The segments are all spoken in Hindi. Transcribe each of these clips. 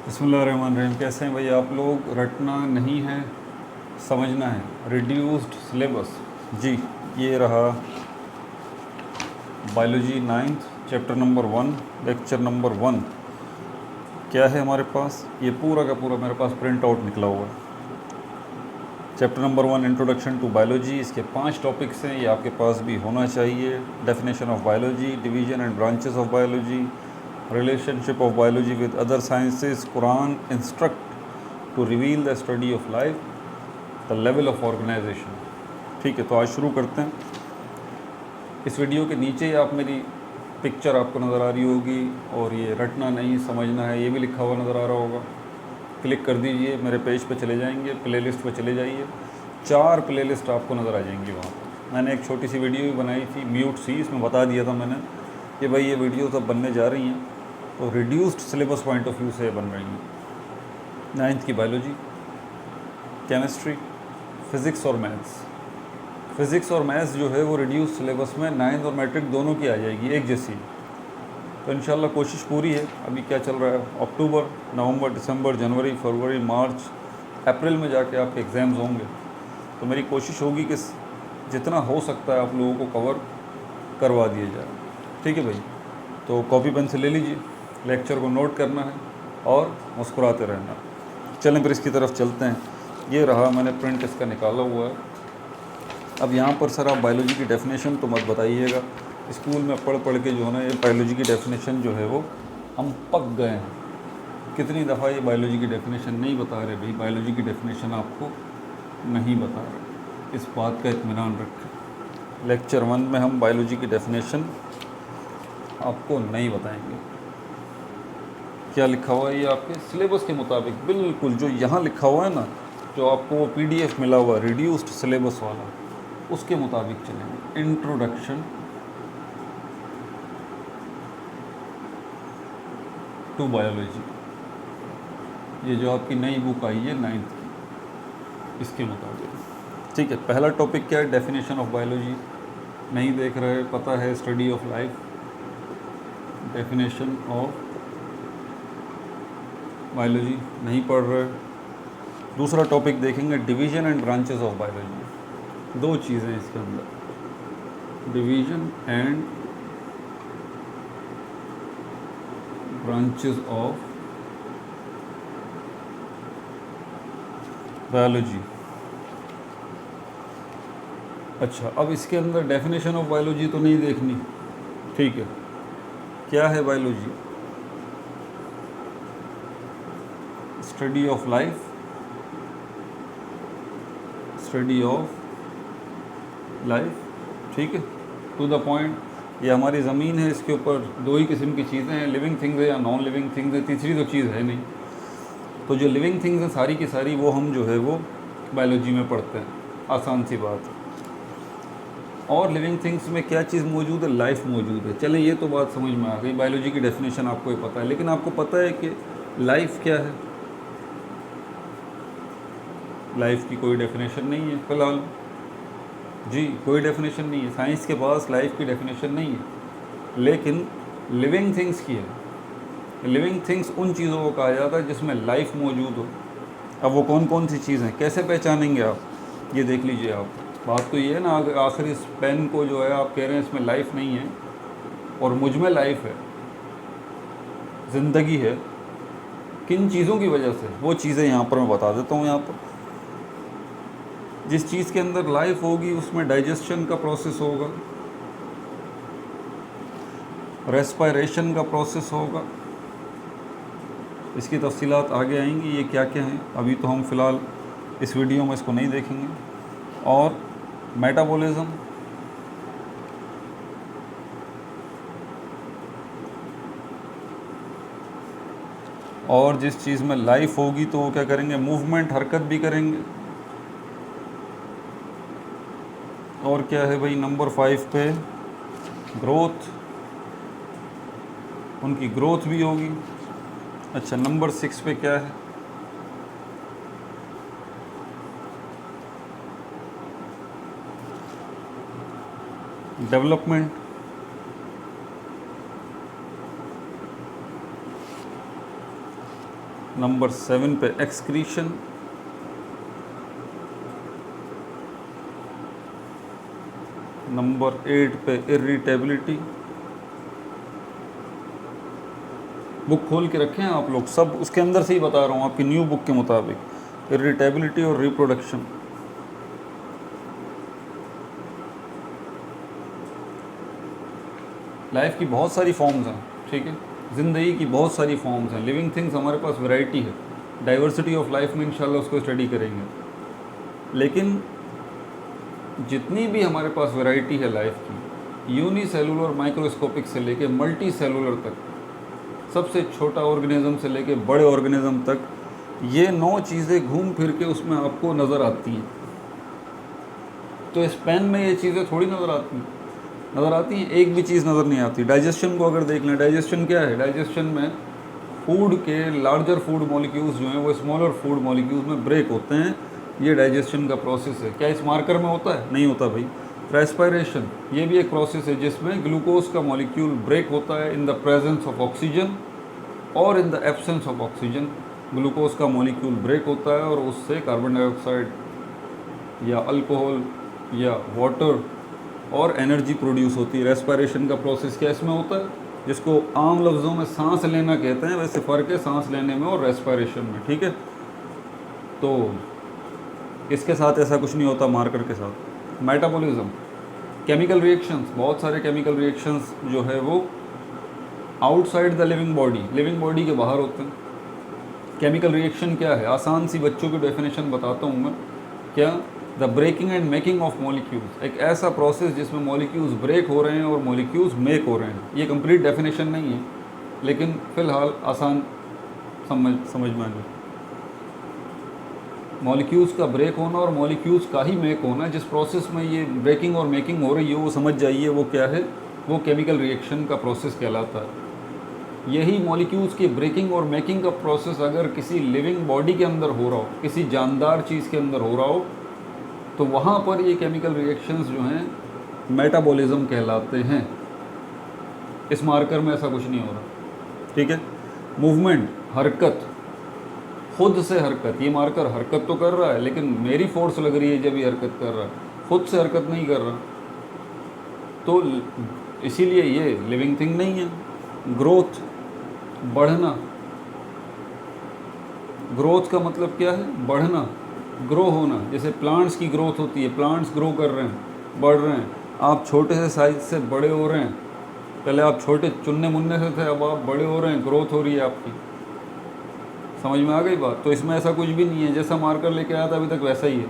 बिस्मिल्लाहिर्रहमानिर्रहीम। कैसे हैं भाई आप लोग? रटना नहीं है, समझना है। रिड्यूस्ड सिलेबस जी, ये रहा biology 9th chapter number 1 lecture number 1। क्या है हमारे पास? ये पूरा का पूरा मेरे पास प्रिंट आउट निकला हुआ है। Chapter number 1 introduction to biology, इसके 5 टॉपिक्स हैं, ये आपके पास भी होना चाहिए। Definition of biology, division and branches of biology, relationship of biology with other sciences, Quran instruct to reveal the study of life, the level of organization. ठीक है, तो आज शुरू करते हैं। इस वीडियो के नीचे ही आप मेरी पिक्चर आपको नज़र आ रही होगी और ये रटना नहीं समझना है ये भी लिखा हुआ नज़र आ रहा होगा। क्लिक कर दीजिए, मेरे पेज पे चले जाएंगे, प्लेलिस्ट पे चले जाइए। 4 प्लेलिस्ट आपको नज़र आ जाएंगी वहाँ पर। मैंने एक छोटी सी वीडियो भी बनाई थी, म्यूट सी, इसमें बता दिया था मैंने कि भाई ये वीडियो सब बनने जा रही हैं तो reduced syllabus point of view से बन रही हैं। 9th की बायोलॉजी, केमिस्ट्री, फ़िज़िक्स और मैथ्स। फ़िज़िक्स और मैथ्स जो है वो रिड्यूस सिलेबस में 9th और मैट्रिक दोनों की आ जाएगी एक जैसी। तो इंशाल्लाह कोशिश पूरी है। अभी क्या चल रहा है? अक्टूबर, नवंबर, दिसंबर, जनवरी, फरवरी, मार्च, अप्रैल में जाके आपके एग्ज़ाम्स होंगे। तो मेरी कोशिश होगी कि जितना हो सकता है आप लोगों को कवर करवा दिया जाए। ठीक है भाई, तो कॉपी पेन से ले लीजिए, लेक्चर को नोट करना है और मुस्कुराते रहना। चलें फिर इसकी तरफ चलते हैं। ये रहा, मैंने प्रिंट इसका निकाला हुआ है। अब यहाँ पर सर आप बायोलॉजी की डेफिनेशन तो मत बताइएगा, स्कूल में पढ़ पढ़ के जो है ना ये बायोलॉजी की डेफिनेशन जो है वो हम पक गए हैं। कितनी दफ़ा ये बायोलॉजी की डेफिनेशन नहीं बता रहे भाई, बायोलॉजी की डेफिनेशन आपको नहीं बता रहे, इस बात का इत्मीनान रखें। लेक्चर 1 में हम बायोलॉजी की डेफिनेशन आपको नहीं बताएंगे। क्या लिखा हुआ है ये आपके सिलेबस के मुताबिक बिल्कुल जो यहाँ लिखा हुआ है ना, जो आपको वो PDF मिला हुआ है रिड्यूस्ड सिलेबस वाला, उसके मुताबिक चलेंगे। इंट्रोडक्शन टू बायोलॉजी, ये जो आपकी नई बुक आई है 9th की, इसके मुताबिक। ठीक है, पहला टॉपिक क्या है? Definition of biology. नहीं देख रहे, पता है, study of life, definition of biology नहीं पढ़ रहे। दूसरा टॉपिक देखेंगे division and branches of biology. 2 चीज़ें इसके अंदर, division and branches of biology. अच्छा, अब इसके अंदर डेफिनेशन ऑफ बायोलॉजी तो नहीं देखनी। ठीक है, क्या है biology? Study of life, study of life. ठीक है, टू द पॉइंट। ये हमारी ज़मीन है, इसके ऊपर 2 ही किस्म की चीज़ें हैं, लिविंग थिंग्स है या नॉन लिविंग थिंग्स है, तीसरी तो चीज़ है नहीं। तो जो लिविंग थिंग्स हैं सारी की सारी वो हम जो है वो बायोलॉजी में पढ़ते हैं, आसान सी बात है। और लिविंग थिंग्स में क्या चीज़ मौजूद है? लाइफ मौजूद है। चलें, ये तो बात समझ में आ गई, बायोलॉजी की डेफिनेशन आपको ही पता है। लेकिन आपको पता है कि लाइफ क्या है? लाइफ की कोई डेफिनेशन नहीं है फ़िलहाल जी, कोई डेफिनेशन नहीं है। साइंस के पास लाइफ की डेफिनेशन नहीं है, लेकिन लिविंग थिंग्स की है। लिविंग थिंग्स उन चीज़ों को कहा जाता है जिसमें लाइफ मौजूद हो। अब वो कौन कौन सी चीज़ें, कैसे पहचानेंगे आप? ये देख लीजिए आप। बात तो ये है ना, आखिर इस पेन को जो है आप कह रहे हैं इसमें लाइफ नहीं है और मुझ में लाइफ है, ज़िंदगी है। किन चीज़ों की वजह से? वो चीज़ें यहाँ पर मैं बता देता हूँ। यहाँ पर जिस चीज़ के अंदर लाइफ होगी उसमें डाइजेशन का प्रोसेस होगा, रेस्पिरेशन का प्रोसेस होगा। इसकी तफसीलात आगे आएंगी, ये क्या क्या हैं, अभी तो हम फ़िलहाल इस वीडियो में इसको नहीं देखेंगे। और मेटाबॉलिज्म, और जिस चीज़ में लाइफ होगी तो वो क्या करेंगे? मूवमेंट, हरकत भी करेंगे। और क्या है भाई नंबर 5 पे? ग्रोथ, उनकी ग्रोथ भी होगी। अच्छा, नंबर 6 पे क्या है? डेवलपमेंट। नंबर 7 पे एक्सक्रीशन, नंबर 8 पे इरिटेबिलिटी। बुक खोल के रखें आप लोग, सब उसके अंदर से ही बता रहा हूँ आपकी न्यू बुक के मुताबिक। इरिटेबिलिटी और रिप्रोडक्शन। लाइफ की बहुत सारी फॉर्म्स हैं, ठीक है, ज़िंदगी की बहुत सारी फॉर्म्स हैं, लिविंग थिंग्स हमारे पास वैरायटी है, डाइवर्सिटी ऑफ लाइफ में इंशाल्लाह उसको स्टडी करेंगे। लेकिन जितनी भी हमारे पास वैरायटी है लाइफ की, यूनिसेलुलर माइक्रोस्कोपिक से लेके मल्टी सेलुलर तक, सबसे छोटा ऑर्गेनिज्म से लेके बड़े ऑर्गेनिज्म तक, ये 9 चीज़ें घूम फिर के उसमें आपको नज़र आती हैं। तो इस पेन में ये चीज़ें थोड़ी नज़र आती हैं, एक भी चीज़ नज़र नहीं आती। डाइजेशन को अगर देख लें, डाइजेशन क्या है? डाइजेशन में फूड के लार्जर फूड मॉलिक्यूल्स जो हैं वो स्मॉलर फूड मॉलिक्यूल्स में ब्रेक होते हैं, ये डाइजेशन का प्रोसेस है। क्या इस मार्कर में होता है? नहीं होता भाई। रेस्पिरेशन, ये भी एक प्रोसेस है जिसमें ग्लूकोज का मॉलिक्यूल ब्रेक होता है in the presence of oxygen और in the absence of oxygen. Glucose का मॉलिक्यूल ब्रेक होता है और उससे कार्बन डाइऑक्साइड या अल्कोहल या वाटर और एनर्जी प्रोड्यूस होती है। रेस्पिरेशन का प्रोसेस क्या इसमें होता है? जिसको आम लफ्ज़ों में सांस लेना कहते हैं, वैसे फ़र्क है सांस लेने में और रेस्पिरेशन में, ठीक है। तो इसके साथ ऐसा कुछ नहीं होता मार्कर के साथ। मेटाबॉलिज्म, केमिकल रिएक्शंस, बहुत सारे केमिकल रिएक्शंस जो है वो आउटसाइड द लिविंग बॉडी के बाहर होते हैं। केमिकल रिएक्शन क्या है? आसान सी बच्चों की डेफिनेशन बताता हूँ मैं। क्या? The breaking and making of molecules, एक ऐसा प्रोसेस जिसमें मॉलिक्यूल्स ब्रेक हो रहे हैं और मॉलिक्यूल्स मेक हो रहे हैं। ये कंप्लीट डेफिनेशन नहीं है, लेकिन फ़िलहाल आसान समझ में आ जाए। मॉलिक्यूल्स का ब्रेक होना और मॉलिक्यूल्स का ही मेक होना, जिस प्रोसेस में ये ब्रेकिंग और मेकिंग हो रही है वो समझ जाइए वो क्या है, वो केमिकल रिएक्शन का प्रोसेस कहलाता है। यही मॉलिक्यूल्स की ब्रेकिंग और मेकिंग का प्रोसेस अगर किसी लिविंग बॉडी के अंदर हो रहा हो, किसी जानदार चीज़ के अंदर हो रहा हो, तो वहाँ पर ये केमिकल रिएक्शंस जो हैं मेटाबॉलिज्म कहलाते हैं। इस मार्कर में ऐसा कुछ नहीं हो रहा, ठीक है। मूवमेंट, हरकत, खुद से हरकत, ये मार्कर हरकत तो कर रहा है लेकिन मेरी फोर्स लग रही है जब ये हरकत कर रहा है, खुद से हरकत नहीं कर रहा, तो इसीलिए ये लिविंग थिंग नहीं है। ग्रोथ, बढ़ना, ग्रोथ का मतलब क्या है? बढ़ना, ग्रो होना। जैसे प्लांट्स की ग्रोथ होती है, प्लांट्स ग्रो कर रहे हैं, बढ़ रहे हैं। आप छोटे से साइज से बड़े हो रहे हैं, पहले आप छोटे चुन्ने मुन्ने से थे, अब आप बड़े हो रहे हैं, ग्रोथ हो रही है आपकी। समझ में आ गई बात? तो इसमें ऐसा कुछ भी नहीं है, जैसा मार्कर लेके आया था अभी तक वैसा ही है।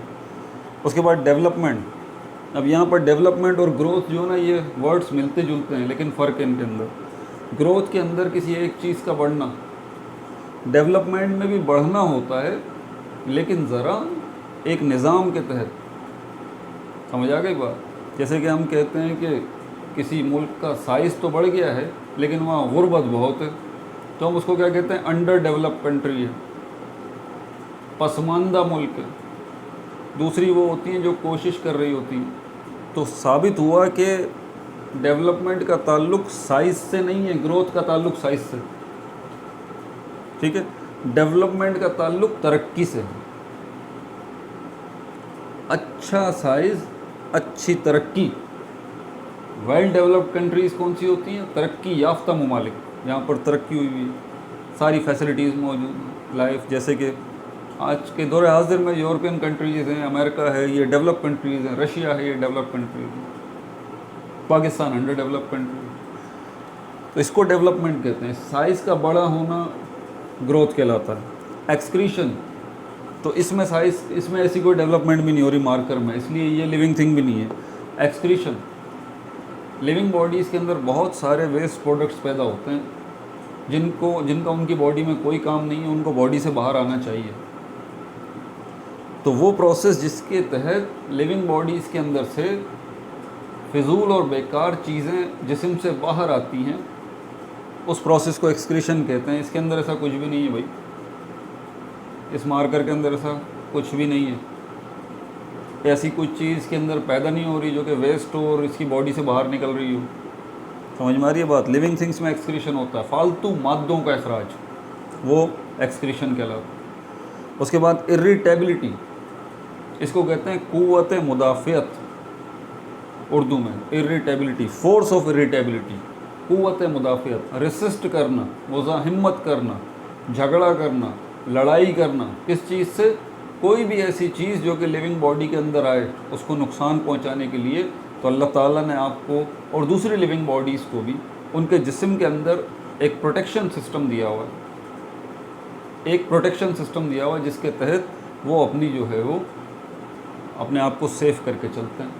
उसके बाद डेवलपमेंट, अब यहाँ पर डेवलपमेंट और ग्रोथ जो ना, ये वर्ड्स मिलते जुलते हैं लेकिन फ़र्क है इनके अंदर। ग्रोथ के अंदर किसी एक चीज़ का बढ़ना, डेवलपमेंट में भी बढ़ना होता है लेकिन ज़रा एक निज़ाम के तहत। समझ आ गई बात? जैसे कि हम कहते हैं कि किसी मुल्क का साइज़ तो बढ़ गया है लेकिन वहाँ गुर्बत बहुत है, तो हम उसको क्या कहते हैं? अंडर डेवलप कंट्री है, पसमानदा मुल्क है। दूसरी वो होती हैं जो कोशिश कर रही होती हैं। तो साबित हुआ कि डेवलपमेंट का ताल्लुक साइज़ से नहीं है, ग्रोथ का ताल्लुक साइज़ से, ठीक है। डेवलपमेंट का ताल्लुक तरक्की से है। अच्छा साइज़, अच्छी तरक्की। वेल डेवलप्ड कंट्रीज़ कौन सी होती हैं? तरक्की याफ्ता ममालिक, जहाँ पर तरक्की हुई है, सारी फैसिलिटीज़ मौजूद हैं लाइफ। जैसे कि आज के दौर हाजिर में यूरोपियन कंट्रीज़ हैं, अमेरिका है, ये डेवलप कंट्रीज़ हैं, रशिया है, ये डेवलप कंट्रीज़ हैं, पाकिस्तान अंडर डेवलप कंट्री। तो इसको डेवलपमेंट कहते हैं। साइज़ का बड़ा होना ग्रोथ कहलाता है। एक्सक्रीशन, तो इसमें साइज़, इसमें ऐसी कोई डेवलपमेंट भी नहीं हो रही मार्कर में, इसलिए ये लिविंग थिंग भी नहीं है। एक्सक्रीशन, लिविंग बॉडीज़ के अंदर बहुत सारे वेस्ट प्रोडक्ट्स पैदा होते हैं जिनका उनकी बॉडी में कोई काम नहीं है, उनको बॉडी से बाहर आना चाहिए। तो वो प्रोसेस जिसके तहत लिविंग बॉडीज़ के अंदर से फिजूल और बेकार चीज़ें जिस्म से बाहर आती हैं, उस प्रोसेस को एक्सक्रीशन कहते हैं। इसके अंदर ऐसा कुछ भी नहीं है भाई, इस मार्कर के अंदर ऐसा कुछ भी नहीं है। ऐसी कुछ चीज़ के अंदर पैदा नहीं हो रही जो कि वेस्ट हो और इसकी बॉडी से बाहर निकल रही हो। समझ में आ रही है बात? लिविंग थिंग्स में एक्सक्रीशन होता है, फालतू मादों का अखराज, वो एक्सक्रीशन कहलाता है। उसके बाद इरिटेबिलिटी, इसको कहते हैं क़ुव्वत मुदाफ़ियत, उर्दू में इरिटेबिलिटी, फोर्स ऑफ इरिटेबिलिटी, क़ुव्वत मुदाफ़ियत, रेसिस्ट करना, मुज़ाहिमत करना, झगड़ा करना, लड़ाई करना किस चीज़ से, कोई भी ऐसी चीज़ जो कि लिविंग बॉडी के अंदर आए उसको नुकसान पहुंचाने के लिए। तो अल्लाह ताला ने आपको और दूसरी लिविंग बॉडीज़ को भी उनके जिस्म के अंदर एक प्रोटेक्शन सिस्टम दिया हुआ है, एक प्रोटेक्शन सिस्टम दिया हुआ है जिसके तहत वो अपनी जो है वो अपने आप को सेफ करके चलते हैं।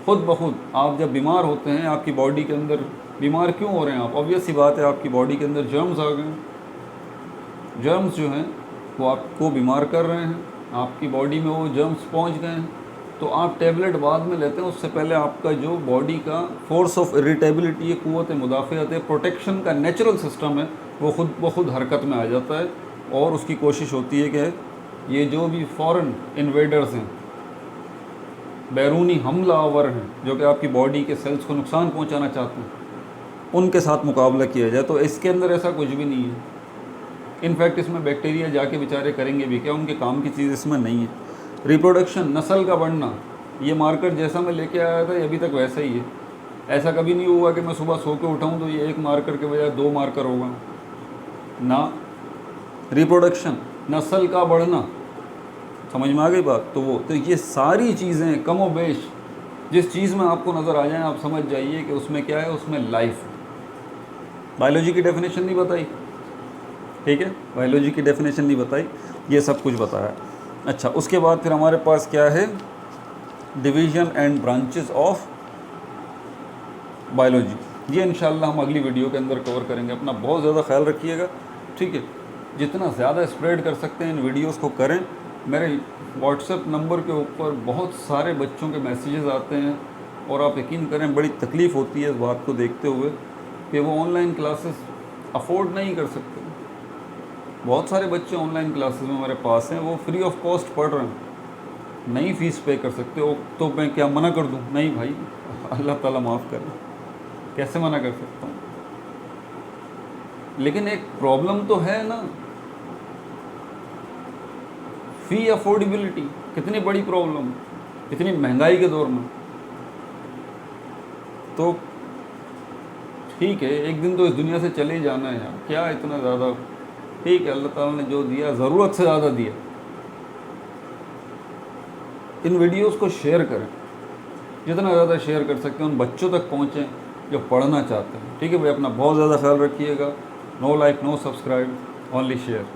खुद ब खुद आप जब बीमार होते हैं, आपकी बॉडी के अंदर बीमार क्यों हो रहे हैं आप? ऑब्वियस सी बात है, आपकी बॉडी के अंदर जर्म्स आ गए हैं। जर्म्स जो हैं वो आपको बीमार कर रहे हैं, आपकी बॉडी में वो जर्म्स पहुंच गए हैं, तो आप टैबलेट बाद में लेते हैं। उससे पहले आपका जो बॉडी का फोर्स ऑफ इरिटेबिलिटी है, क़ुव्वत मुदाफ़ियत है, प्रोटेक्शन का नेचुरल सिस्टम है, वो खुद ब खुद हरकत में आ जाता है और उसकी कोशिश होती है कि ये जो भी फॉरेन इन्वेडर्स हैं, बैरूनी हमलावर हैं, जो कि आपकी बॉडी के सेल्स को नुकसान पहुंचाना चाहते हैं, उनके साथ मुकाबला किया जाए। तो इसके अंदर ऐसा कुछ भी नहीं है। इनफैक्ट इसमें बैक्टीरिया जाके बेचारे करेंगे भी क्या, उनके काम की चीज़ इसमें नहीं है। रिप्रोडक्शन, नस्ल का बढ़ना, ये मार्कर जैसा मैं लेके आया था ये अभी तक वैसा ही है। ऐसा कभी नहीं हुआ कि मैं सुबह सो के उठाऊँ तो ये एक मार्कर के बजाय 2 मार्कर होगा ना। रिप्रोडक्शन, नस्ल का बढ़ना, समझ में आ गई बात? तो ये सारी चीज़ें कमो बेश जिस चीज़ में आपको नज़र आ जाए आप समझ जाइए कि उसमें क्या है, उसमें लाइफ। बायोलॉजी की डेफिनेशन नहीं बताई, ठीक है, बायोलॉजी की डेफिनेशन नहीं बताई, ये सब कुछ बताया। अच्छा, उसके बाद फिर हमारे पास क्या है, division and branches of biology. ये इंशाल्लाह हम अगली वीडियो के अंदर कवर करेंगे। अपना बहुत ज़्यादा ख्याल रखिएगा, ठीक है। जितना ज़्यादा स्प्रेड कर सकते हैं इन वीडियोस को करें। मेरे व्हाट्सएप नंबर के ऊपर बहुत सारे बच्चों के मैसेजेस आते हैं और आप यकीन करें बड़ी तकलीफ़ होती है इस बात को देखते हुए कि वो ऑनलाइन क्लासेस अफोर्ड नहीं कर सकते। बहुत सारे बच्चे ऑनलाइन क्लासेस में मेरे पास हैं, वो फ्री ऑफ कॉस्ट पढ़ रहे हैं, नहीं फ़ीस पे कर सकते हो। तो मैं क्या मना कर दूं? नहीं भाई, अल्लाह ताला माफ़ करे, कैसे मना कर सकता हूँ? लेकिन एक प्रॉब्लम तो है ना, फ़ी अफोर्डेबिलिटी कितनी बड़ी प्रॉब्लम, इतनी महंगाई के दौर में। तो ठीक है, एक दिन तो इस दुनिया से चले ही जाना है यार, क्या इतना ज़्यादा, ठीक है, अल्लाह ताला ने जो दिया ज़रूरत से ज़्यादा दिया। इन वीडियोस को शेयर करें, जितना ज़्यादा शेयर कर सकते हैं उन बच्चों तक पहुँचें जो पढ़ना चाहते हैं, ठीक है भाई। अपना बहुत ज़्यादा ख्याल रखिएगा। No like, no subscribe, only share.